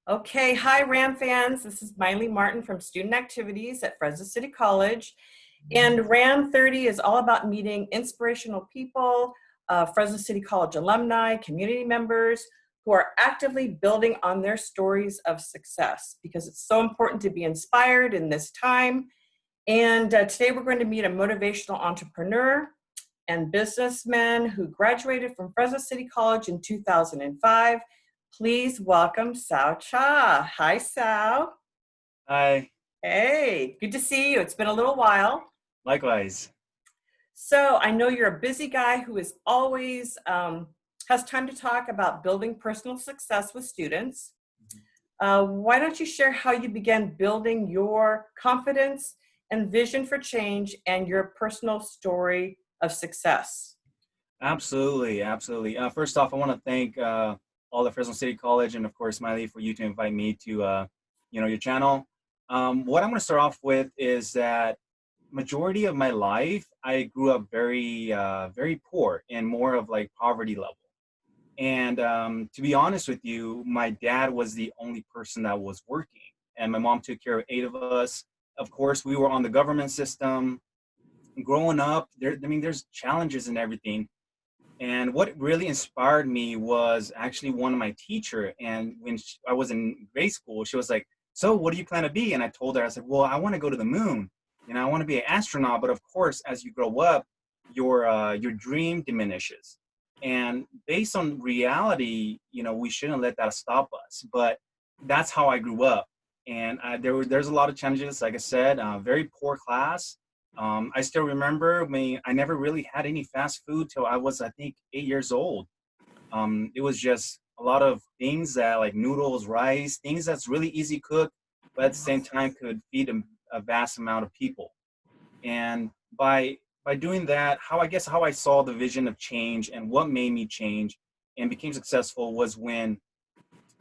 Okay, hi RAM fans. This is Miley Martin from Student Activities at Fresno City College. And RAM 30 is all about meeting inspirational people, Fresno City College alumni, community members who are actively building on their stories of success because it's so important to be inspired in this time. And today we're going to meet a motivational entrepreneur and businessman who graduated from Fresno City College in 2005. Please welcome Sao Cha. Hi, Sao. Hi, Hey, good to see you. It's been a little while. likewise. So I know you're a busy guy who is always has time to talk about building personal success with students. Why don't you share how you began building your confidence and vision for change and your personal story of success? Absolutely, absolutely. First off, I want to thank all the Fresno City College and of course Miley for you to invite me to your channel. What I'm going to start off with is that majority of my life I grew up very poor and more of like poverty level. And to be honest with you, my dad was the only person that was working, and my mom took care of eight of us. Of course, we were on the government system. Growing up, there's challenges and everything. And what really inspired me was actually one of my teacher. And when I was in grade school, she was like, "So, what do you plan to be?" And I told her, I said, "Well, I want to go to the moon. I want to be an astronaut. But of course, as you grow up, your dream diminishes. And based on reality, we shouldn't let that stop us. But that's how I grew up. And there's a lot of challenges. Like I said, very poor class. I still remember I never really had any fast food till I was, I think, 8 years old. It was just a lot of things that like noodles, rice, things that's really easy cook, but at the same time could feed a vast amount of people. And by doing that, how I saw the vision of change and what made me change and became successful was when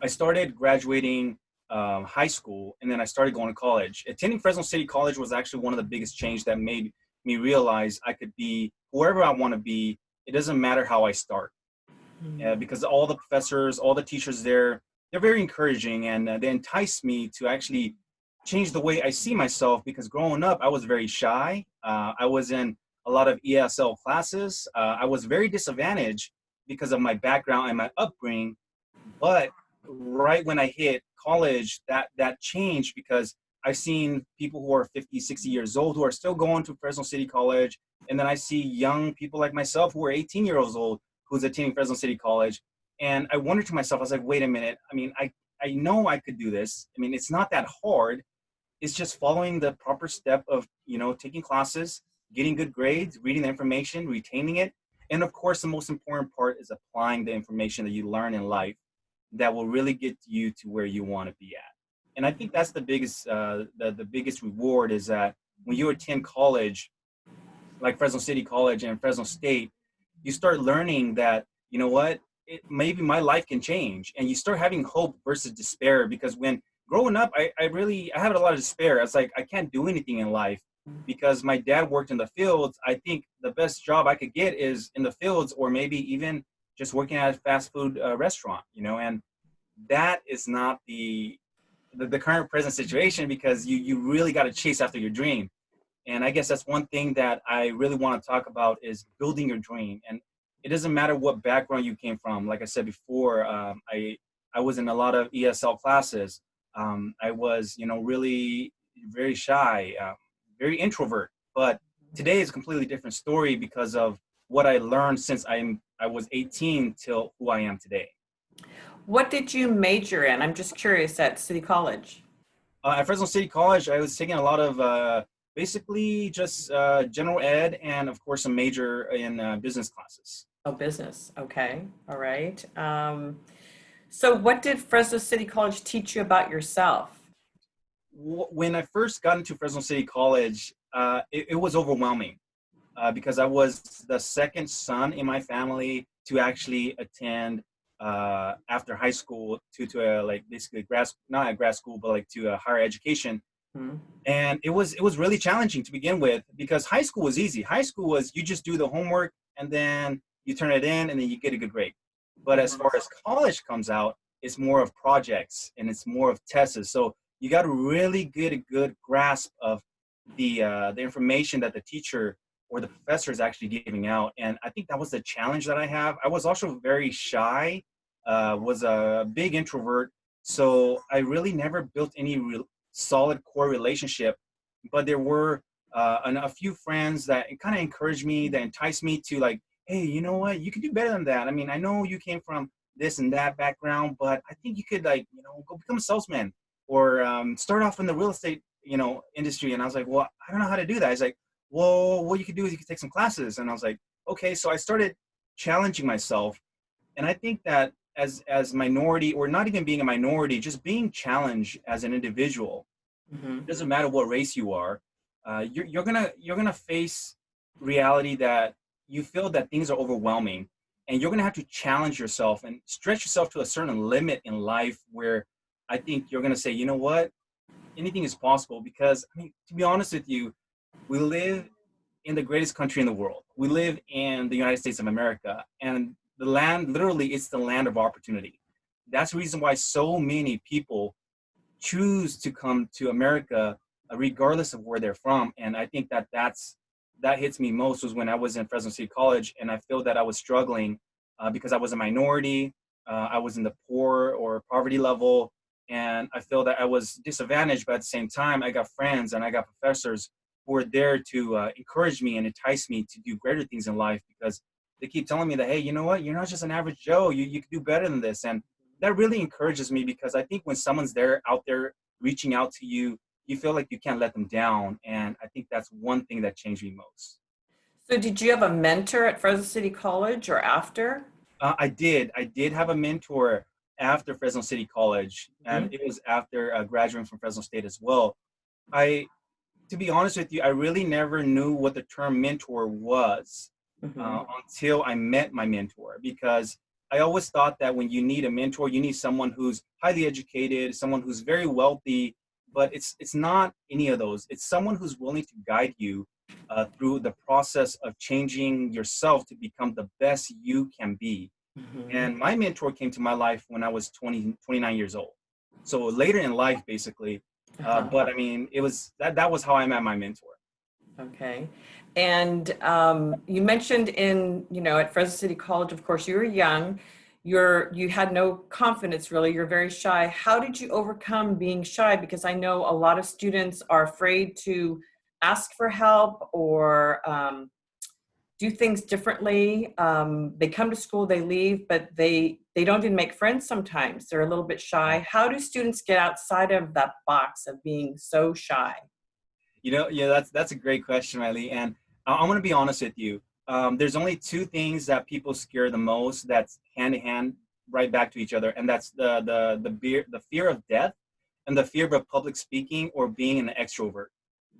I started graduating high school, and then I started going to college. Attending Fresno City College was actually one of the biggest change that made me realize I could be whoever I want to be. It doesn't matter how I start, because all the professors, all the teachers there, they're very encouraging, and they entice me to actually change the way I see myself. Because growing up, I was very shy. I was in a lot of ESL classes. I was very disadvantaged because of my background and my upbringing. But right when I hit college, that changed because I've seen people who are 50, 60 years old who are still going to Fresno City College. And then I see young people like myself who are 18 years old who's attending Fresno City College. And I wondered to myself, I was like, wait a minute. I mean, I know I could do this. I mean, it's not that hard. It's just following the proper step of, taking classes, getting good grades, reading the information, retaining it. And of course, the most important part is applying the information that you learn in life that will really get you to where you want to be at. And I think that's the biggest the biggest reward is that when you attend college, like Fresno City College and Fresno State, you start learning that maybe my life can change, and you start having hope versus despair. Because when growing up, I had a lot of despair. I was like, I can't do anything in life because my dad worked in the fields. I think the best job I could get is in the fields, or maybe even just working at a fast food restaurant, and that is not the current present situation, because you really got to chase after your dream. And I guess that's one thing that I really want to talk about is building your dream. And it doesn't matter what background you came from. Like I said before, I was in a lot of ESL classes. I was, really very shy, very introvert. But today is a completely different story because of what I learned since I was 18 till who I am today. What did you major in? I'm just curious at City College. At Fresno City College, I was taking a lot of basically just general ed, and of course a major in business classes. Oh, business. Okay. All right. So what did Fresno City College teach you about yourself? When I first got into Fresno City College, it was overwhelming because I was the second son in my family to actually attend after high school to a, like basically not a grad school, but like to a higher education. Hmm. And it was really challenging to begin with, because high school was easy. High school was you just do the homework and then you turn it in and then you get a good grade. But as far as college comes out, it's more of projects and it's more of tests. So you got to really get a good grasp of the information that the teacher or the professor is actually giving out. And I think that was the challenge that I have. I was also very shy, was a big introvert. So I really never built any solid core relationship, but there were a few friends that kind of encouraged me, that enticed me to like, hey, you know what, you could do better than that. I mean, I know you came from this and that background, but I think you could like, go become a salesman or start off in the real estate, industry. And I was like, well, I don't know how to do that. He's like, well, what you could do is you could take some classes. And I was like, okay. So I started challenging myself. And I think that as minority, or not even being a minority, just being challenged as an individual, Mhm. doesn't matter what race you are, you're gonna face reality that you feel that things are overwhelming, and you're gonna have to challenge yourself and stretch yourself to a certain limit in life where I think you're gonna say, you know what, anything is possible. Because I mean, to be honest with you, we live in the greatest country in the world. We live in the United States of America, and the land, literally, it's the land of opportunity. That's the reason why so many people choose to come to America, regardless of where they're from. And I think that that hits me most was when I was in Fresno State College, and I feel that I was struggling because I was a minority. I was in the poor or poverty level, and I feel that I was disadvantaged. But at the same time, I got friends and I got professors who were there to encourage me and entice me to do greater things in life, because they keep telling me that, hey, you know what, you're not just an average Joe. You can do better than this. And that really encourages me, because I think when someone's there out there reaching out to you, you feel like you can't let them down. And I think that's one thing that changed me most. So did you have a mentor at Fresno City College or after? I did have a mentor after Fresno City College, and Mhm. it was after graduating from Fresno State as well. I, to be honest with you, I really never knew what the term mentor was Mhm. until I met my mentor, because I always thought that when you need a mentor, you need someone who's highly educated, someone who's very wealthy, but it's not any of those. It's someone who's willing to guide you through the process of changing yourself to become the best you can be. Mhm. And my mentor came to my life when I was 29 years old. So later in life, basically. Uh-huh. But I mean, it was that was how I met my mentor. Okay. And you mentioned at Fresno City College, of course, you were young. You had no confidence really. You're very shy. How did you overcome being shy? Because I know a lot of students are afraid to ask for help or do things differently. They come to school, they leave, but they don't even make friends sometimes. They're a little bit shy. How do students get outside of that box of being so shy? Yeah, that's a great question, Riley. And I'm going to be honest with you. There's only two things that people scare the most. That's hand in hand, right back to each other, and that's the fear of death, and the fear of public speaking or being an extrovert.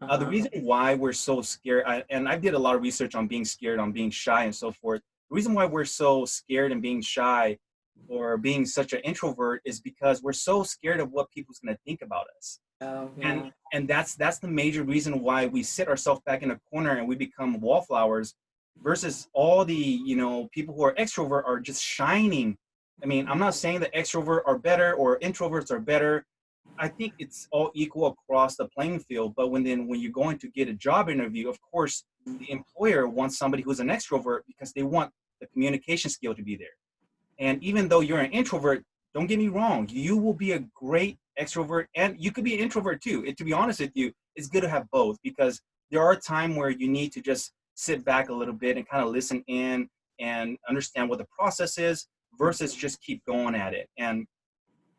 The Uh-huh. reason why we're so scared, and I did a lot of research on being scared, on being shy, and so forth. The reason why we're so scared and being shy, or being such an introvert, is because we're so scared of what people's going to think about us. Oh, and yeah. and that's the major reason why we sit ourselves back in a corner and we become wallflowers, versus all the people who are extrovert are just shining. I mean, I'm not saying that extrovert are better or introverts are better. I think it's all equal across the playing field. But when you're going to get a job interview, of course the employer wants somebody who's an extrovert, because they want the communication skill to be there. And even though you're an introvert, don't get me wrong, you will be a great extrovert, and you could be an introvert too. To be honest with you, it's good to have both, because there are times where you need to just sit back a little bit and kind of listen in and understand what the process is, versus just keep going at it. And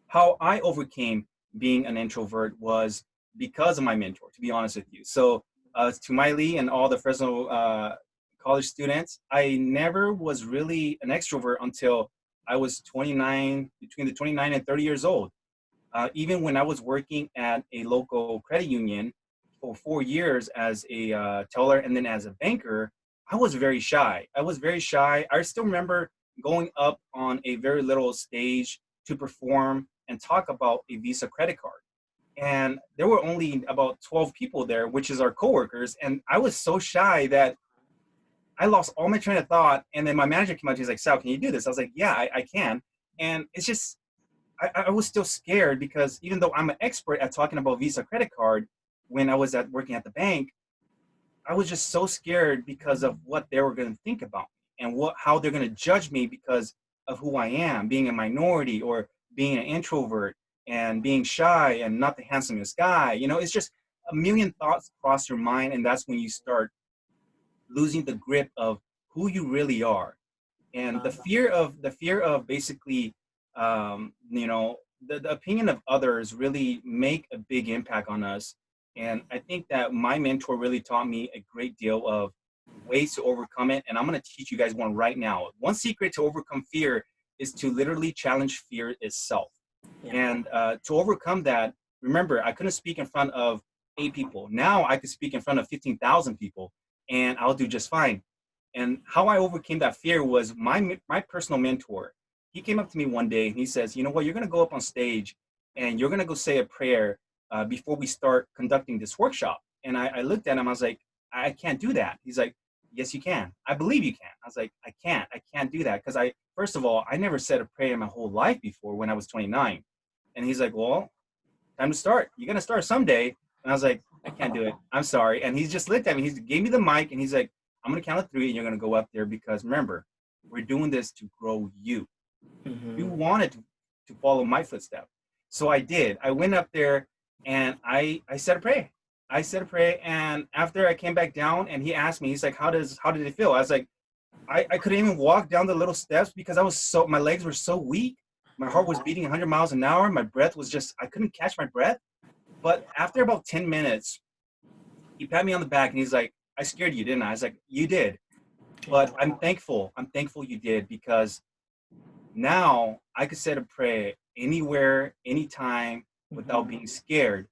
how I overcame being an introvert was because of my mentor, to be honest with you. So, to Miley and all the Fresno college students, I never was really an extrovert until I was 29, between the 29 and 30 years old. Even when I was working at a local credit union for 4 years as a teller and then as a banker, I was very shy. I was very shy. I still remember going up on a very little stage to perform and talk about a Visa credit card. And there were only about 12 people there, which is our coworkers. And I was so shy that I lost all my train of thought. And then my manager came out, he's like, Sal, can you do this? I was like, yeah, I can. And it's just, I was still scared because even though I'm an expert at talking about Visa credit card, when I was at working at the bank, I was just so scared because of what they were going to think about me and how they're going to judge me because of who I am, being a minority or being an introvert and being shy and not the handsomest guy. It's just a million thoughts cross your mind, and that's when you start losing the grip of who you really are. And the fear of basically, the opinion of others really make a big impact on us. And I think that my mentor really taught me a great deal of ways to overcome it, and I'm going to teach you guys one right now. One secret to overcome fear is to literally challenge fear itself. Yeah. And to overcome that, remember, I couldn't speak in front of 8 people. Now I could speak in front of 15,000 people, and I'll do just fine. And how I overcame that fear was my personal mentor. He came up to me one day and he says, "You know what? You're going to go up on stage and you're going to go say a prayer before we start conducting this workshop." And I looked at him. I was like, "I can't do that." He's like, "Yes, you can. I believe you can." I was like, I can't do that because first of all, I never said a prayer in my whole life before when I was 29." And he's like, "Well, time to start. You're going to start someday." And I was like, "I can't do it. I'm sorry." And he just looked at me. He gave me the mic and he's like, "I'm going to count to 3 and you're going to go up there because remember, we're doing this to grow you. You Mm-hmm. wanted to follow my footsteps." So I did. I went up there and I said a prayer. I said a prayer. And after I came back down and he asked me, he's like, how did it feel?" I was like, I couldn't even walk down the little steps because my legs were so weak. My heart was beating 100 miles an hour. My breath was just, I couldn't catch my breath. But after about 10 minutes, he pat me on the back and he's like, "I scared you, didn't I?" I was like, "You did. But Yeah. I'm thankful. I'm thankful you did because now I could say a prayer anywhere, anytime without Mm-hmm. being scared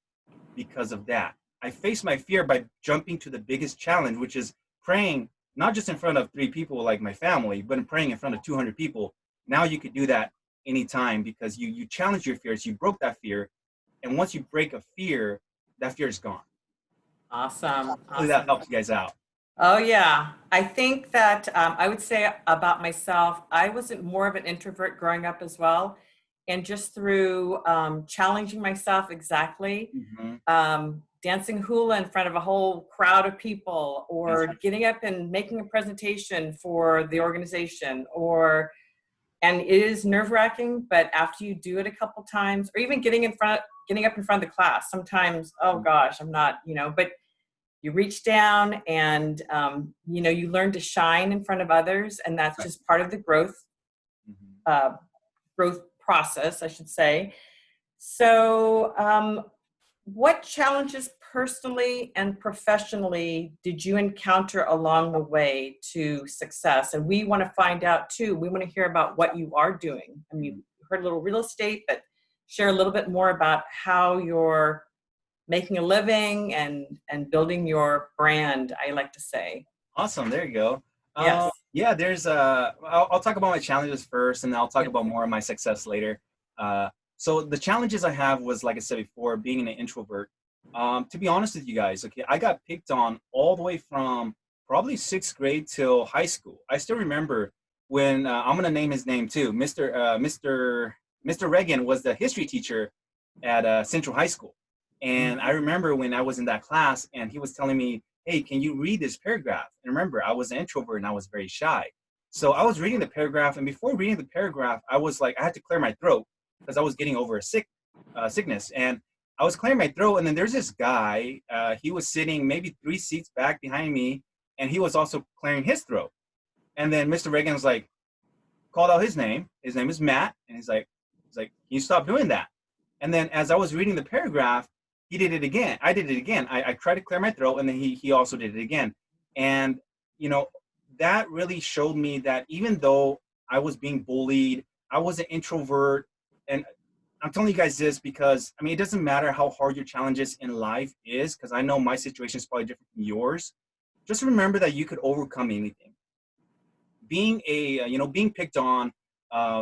because of that. I faced my fear by jumping to the biggest challenge, which is praying not just in front of 3 people like my family, but praying in front of 200 people. Now you could do that anytime because you challenge your fears. You broke that fear. And once you break a fear, that fear is gone. Awesome. Hopefully that Awesome. helps you guys out. Oh, yeah. I think that I would say about myself, I was more of an introvert growing up as well. And just through challenging myself exactly, Hmm. dancing hula in front of a whole crowd of people, That's or getting up and making a presentation for the organization, and it is nerve wracking, but after you do it a couple times, or even getting up in front of the class, sometimes, oh gosh, I'm not, but you reach down and you learn to shine in front of others, and that's right. just part of the Hmm. uh, growth process, I should say. So what challenges personally and professionally did you encounter along the way to success? And we want to find out too, we want to hear about what you are doing. I mean, you heard a little real estate, but share a little bit more about how you're making a living and building your brand, I like to say. Awesome. There you go. Yes. Yeah, I'll talk about my challenges first and then I'll talk Yep. about more of my success later. So the challenges I have was, like I said before, being an introvert. To be honest with you guys, okay, I got picked on all the way from probably 6th grade till high school. I still remember when I'm gonna name his name too. Mr. Reagan was the history teacher at Central High School, and I Mhm. remember when I was in that class and he was telling me, "Hey, can you read this paragraph?" And remember, I was an introvert and I was very shy. So I was reading the paragraph, and before reading the paragraph, I was like, I had to clear my throat because I was getting over a sickness, and I was clearing my throat. And then there's this guy. He was sitting maybe 3 seats back behind me, and he was also clearing his throat. And then Mr. Reagan was like, called out his name. His name is Matt, and he's like, "Can you stop doing that?" And then as I was reading the paragraph, he did it again. I did it again. I tried to clear my throat, and then he also did it again. And you know that really showed me that even though I was being bullied, I was an introvert. And I'm telling you guys this because I mean it doesn't matter how hard your challenges in life is, because I know my situation is probably different from yours. Just remember that you could overcome anything. Being picked on,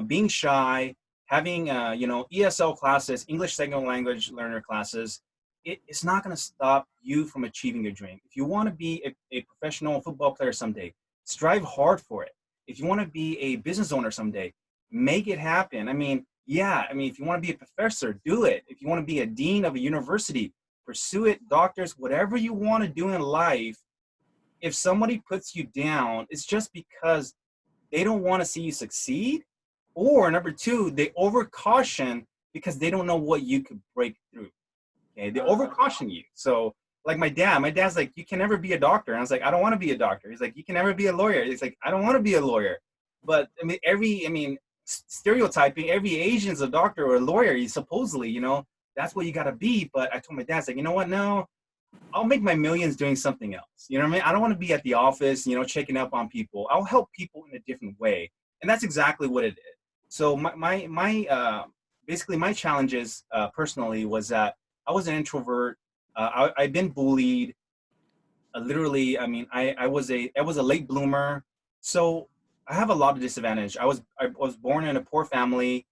being shy, having ESL classes, English second language learner classes, it's not going to stop you from achieving your dream. If you want to be a professional football player someday, strive hard for it. If you want to be a business owner someday, make it happen. I mean, Yeah, I mean, if you want to be a professor, do it. If you want to be a dean of a university, pursue it. Doctors, whatever you want to do in life, if somebody puts you down, it's just because they don't want to see you succeed. Or number two, they over caution because they don't know what you could break through. Okay, they over caution you. So, like my dad's like, you can never be a doctor. And I was like, I don't want to be a doctor. He's like, you can never be a lawyer. He's like, I don't want to be a lawyer. But I mean, stereotyping, every Asian's a doctor or a lawyer. You supposedly, that's what you got to be. But I told my dad, it's like, you know what? No, I'll make my millions doing something else. You know what I mean? I don't want to be at the office, checking up on people. I'll help people in a different way. And that's exactly what it is. So basically my challenges personally was that I was an introvert. I've been bullied. Literally, I mean, I was a late bloomer. So I have a lot of disadvantage. I was born in a poor family,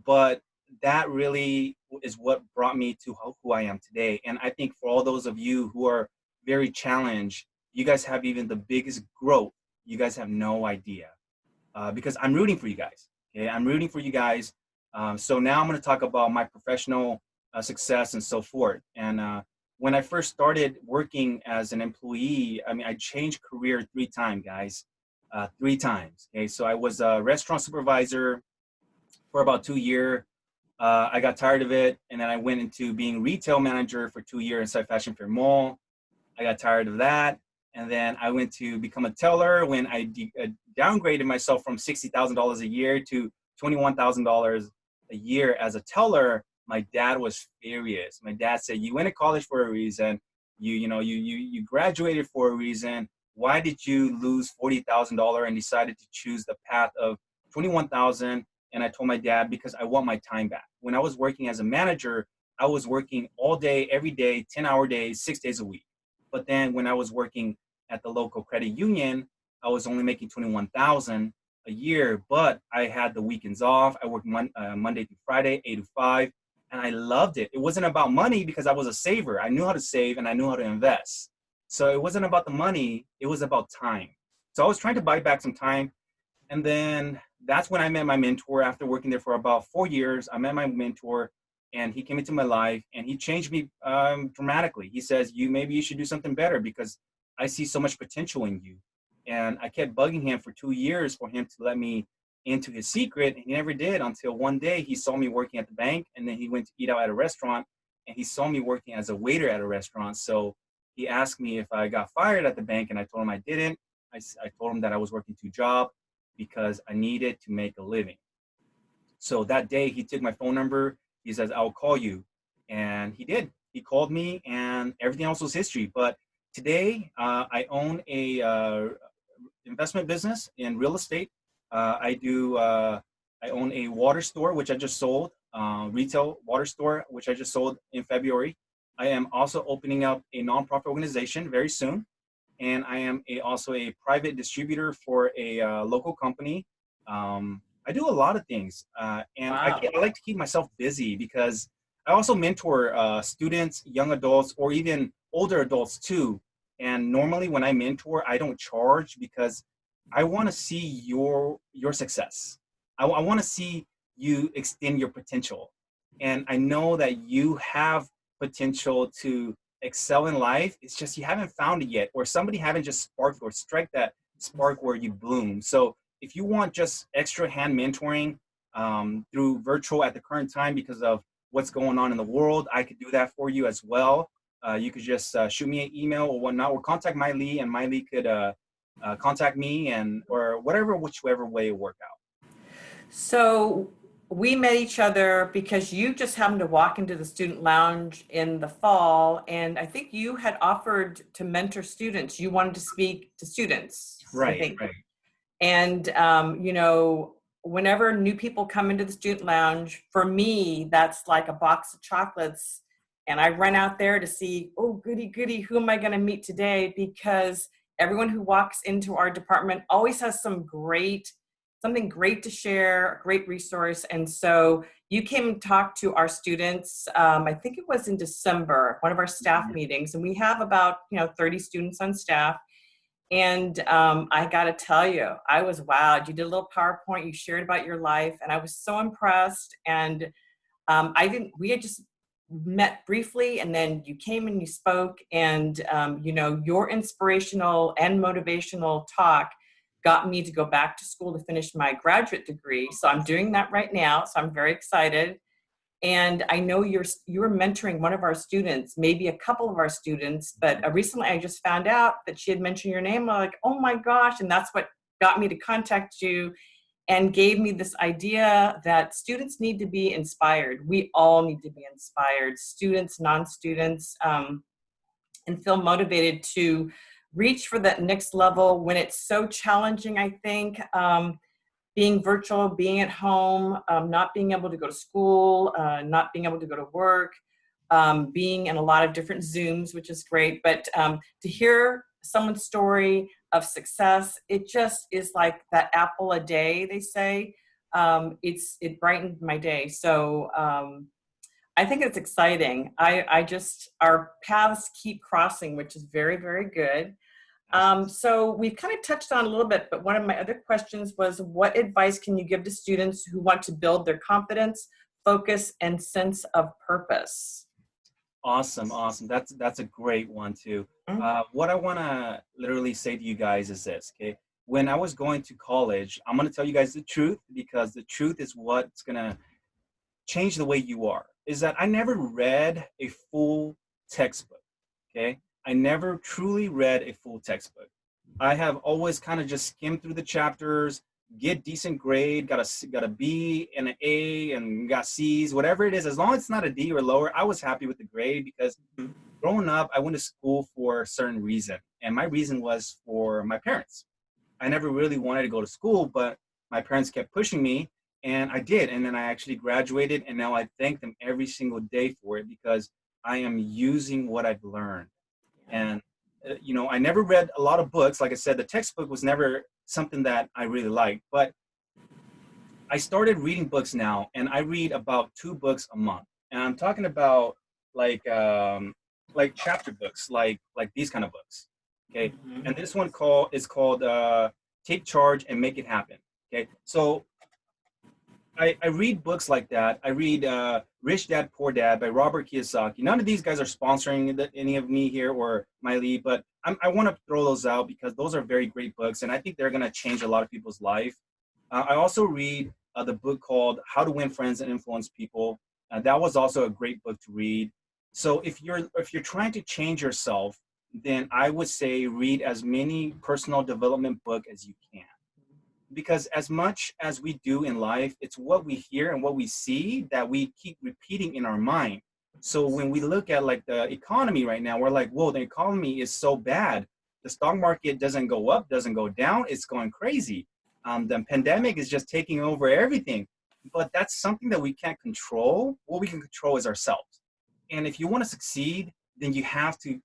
but that really is what brought me to who I am today. And I think for all those of you who are very challenged, you guys have even the biggest growth. You guys have no idea because I'm rooting for you guys. Okay, I'm rooting for you guys. So now I'm going to talk about my professional success and so forth. And when I first started working as an employee, I mean, I changed career 3 times, guys, 3 times. Okay, so I was a restaurant supervisor for about 2 years. I got tired of it, and then I went into being retail manager for 2 years inside Fashion Fair Mall. I got tired of that, and then I went to become a teller when I downgraded myself from $60,000 a year to $21,000 a year as a teller. My dad was furious. My dad said, "You went to college for a reason. You graduated for a reason. Why did you lose $40,000 and decided to choose the path of 21,000?" And I told my dad, because I want my time back. When I was working as a manager, I was working all day, every day, 10-hour days, 6 days a week. But then when I was working at the local credit union, I was only making 21,000 a year, but I had the weekends off. I worked Monday through Friday, 8 to 5, and I loved it. It wasn't about money because I was a saver. I knew how to save and I knew how to invest. So it wasn't about the money. It was about time. So I was trying to buy back some time. And then that's when I met my mentor. After working there for about 4 years, I met my mentor, and he came into my life, and he changed me dramatically. He says, maybe you should do something better because I see so much potential in you. And I kept bugging him for 2 years for him to let me into his secret. And he never did until one day he saw me working at the bank, and then he went to eat out at a restaurant, and he saw me working as a waiter at a restaurant. So he asked me if I got fired at the bank, and I told him I didn't. I told him that I was working 2 jobs because I needed to make a living. So that day he took my phone number. He says, "I'll call you." And he did. He called me, and everything else was history. But today I own a investment business in real estate. I own a water store, which I just sold, retail water store, which I just sold in February. I am also opening up a nonprofit organization very soon, and I am also a private distributor for a local company. I do a lot of things, and Wow. I like to keep myself busy because I also mentor students, young adults, or even older adults too. And normally, when I mentor, I don't charge because I want to see your success. I want to see you extend your potential, and I know that you have potential to excel in life. It's just you haven't found it yet, or somebody haven't just sparked or strike that spark where you bloom. So if you want just extra hand mentoring through virtual at the current time because of what's going on in the world, I could do that for you as well. You could just shoot me an email or whatnot, or contact Miley, and Miley could contact me, and or whichever way it work out. So we met each other because you just happened to walk into the student lounge in the fall, and I think you had offered to mentor students. You wanted to speak to students, I Right, think. right. And, whenever new people come into the student lounge, for me, that's like a box of chocolates. And I run out there to see, oh, goody, goody, who am I going to meet today? Because everyone who walks into our department always has something great to share, a great resource. And so you came and talked to our students, I think it was in December, one of our staff Mhm. meetings, and we have about, 30 students on staff. And I got to tell you, I was wowed. You did a little PowerPoint, you shared about your life, and I was so impressed. And I didn't, we had just met briefly, and then you came and you spoke, and you know, your inspirational and motivational talk got me to go back to school to finish my graduate degree. So I'm doing that right now. So I'm very excited. And I know you're mentoring one of our students, maybe a couple of our students, but recently I just found out that she had mentioned your name. I'm like, oh my gosh. And that's what got me to contact you and gave me this idea that students need to be inspired. We all need to be inspired, students, non-students, and feel motivated to reach for that next level when it's so challenging, I think. Being virtual, being at home, not being able to go to school, not being able to go to work, being in a lot of different Zooms, which is great. But to hear someone's story of success, it just is like that apple a day, they say. It brightened my day. So I think it's exciting. I just, our paths keep crossing, which is very, very good. So we've kind of touched on a little bit, but one of my other questions was, what advice can you give to students who want to build their confidence, focus, and sense of purpose? Awesome, awesome. That's a great one too. Mm. What I want to literally say to you guys is this, okay? When I was going to college, I'm going to tell you guys the truth because the truth is what's going to change the way you are. Is that I never read a full textbook, okay? I never truly read a full textbook. I have always kind of just skimmed through the chapters, get decent grade, got a B and an A and got C's, whatever it is. As long as it's not a D or lower, I was happy with the grade because growing up, I went to school for a certain reason. And my reason was for my parents. I never really wanted to go to school, but my parents kept pushing me and I did. And then I actually graduated and now I thank them every single day for it because I am using what I've learned. And, you know, I never read a lot of books. Like I said, the textbook was never something that I really liked, but I started reading books now and I read about 2 books a month. And I'm talking about like chapter books, like these kind of books. Okay. Mhm. And this one is called Take Charge and Make It Happen. Okay. So I read books like that. I read Rich Dad Poor Dad by Robert Kiyosaki. None of these guys are sponsoring any of me here or Miley, but I want to throw those out because those are very great books, and I think they're going to change a lot of people's life. I also read the book called How to Win Friends and Influence People. That was also a great book to read. So if you're trying to change yourself, then I would say read as many personal development book as you can because as much as we do in life, it's what we hear and what we see that we keep repeating in our mind. So when we look at like the economy right now, we're like, whoa, the economy is so bad. The stock market doesn't go up, doesn't go down. It's going crazy. The pandemic is just taking over everything. But that's something that we can't control. What we can control is ourselves. And if you want to succeed, then you have to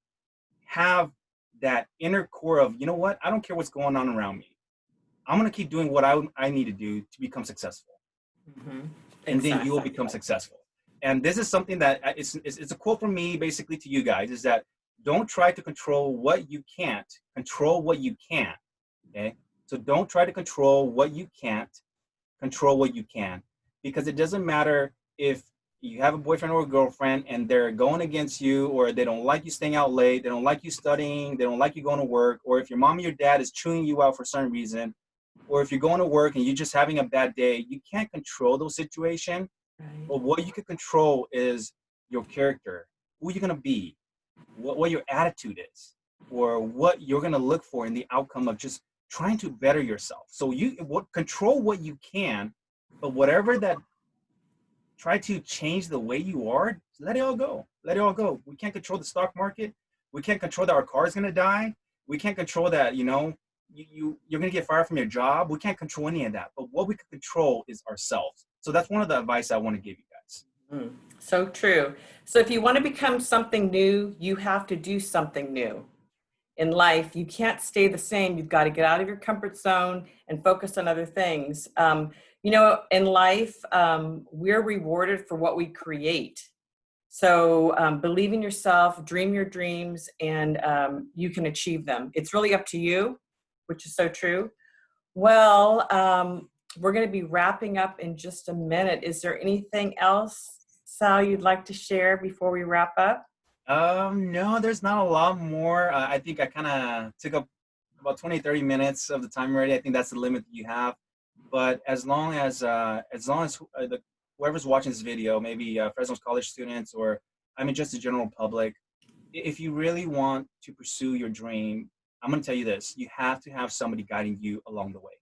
have that inner core of, you know what? I don't care what's going on around me. I'm going to keep doing what I need to do to become successful. Mhm. And then you will Exactly. become successful. And this is something that it's a quote from me basically to you guys is that don't try to control what you can't, control what you can. Okay. So don't try to control what you can't, control what you can. Because it doesn't matter if you have a boyfriend or a girlfriend and they're going against you or they don't like you staying out late, they don't like you studying, they don't like you going to work, or if your mom or your dad is chewing you out for some reason, or if you're going to work and you're just having a bad day, you can't control those situations. Right. But what you can control is your character, who you're going to be, what your attitude is, or what you're going to look for in the outcome of just trying to better yourself. So control what you can, but whatever that try to change the way you are, let it all go. Let it all go. We can't control the stock market. We can't control that our car is going to die. We can't control that, you know, you're going to get fired from your job. We can't control any of that. But what we can control is ourselves. So that's one of the advice I want to give you guys. Mm. So true. So if you want to become something new, you have to do something new in life. You can't stay the same. You've got to get out of your comfort zone and focus on other things. You know, in life, we're rewarded for what we create. So believe in yourself, dream your dreams, and you can achieve them. It's really up to you, which is so true. Well, we're going to be wrapping up in just a minute. Is there anything else, Sal, you'd like to share before we wrap up? No, there's not a lot more. I think I kind of took up about 20, 30 minutes of the time already. I think that's the limit that you have. But as long as whoever's watching this video, maybe Fresno's college students, or I mean just the general public, if you really want to pursue your dream, I'm going to tell you this: you have to have somebody guiding you along the way.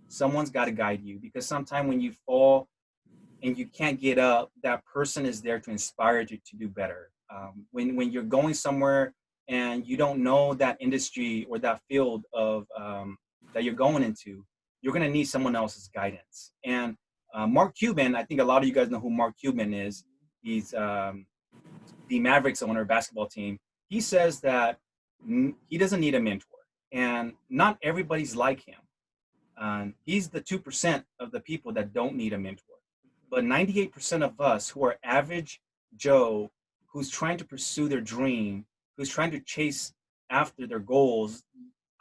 Someone's got to guide you, because sometimes when you fall and you can't get up, that person is there to inspire you to do better. When you're going somewhere and you don't know that industry or that field of that you're going into, you're going to need someone else's guidance. And Mark Cuban, I think a lot of you guys know who Mark Cuban is. He's the Mavericks owner, basketball team. He says that he doesn't need a mentor, and not everybody's like him. He's the 2% of the people that don't need a mentor. But 98% of us who are average Joe, who's trying to pursue their dream, who's trying to chase after their goals,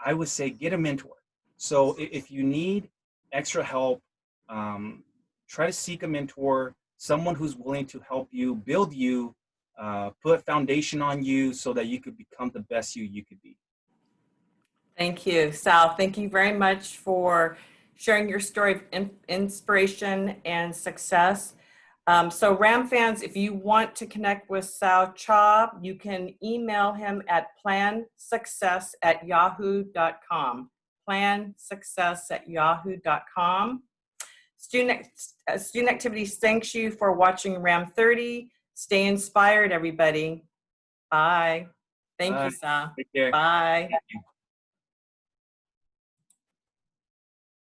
I would say get a mentor. So if you need extra help, try to seek a mentor, someone who's willing to help you, build you, put foundation on you so that you could become the best you could be. Thank you, Sal. Thank you very much for sharing your story of inspiration and success. So Ram fans, if you want to connect with Sao Cha, you can email him at plansuccess@yahoo.com. Plansuccess@yahoo.com. Student Activities thanks you for watching Ram 30. Stay inspired, everybody. Bye. Thank you, Sal. Take care. Bye.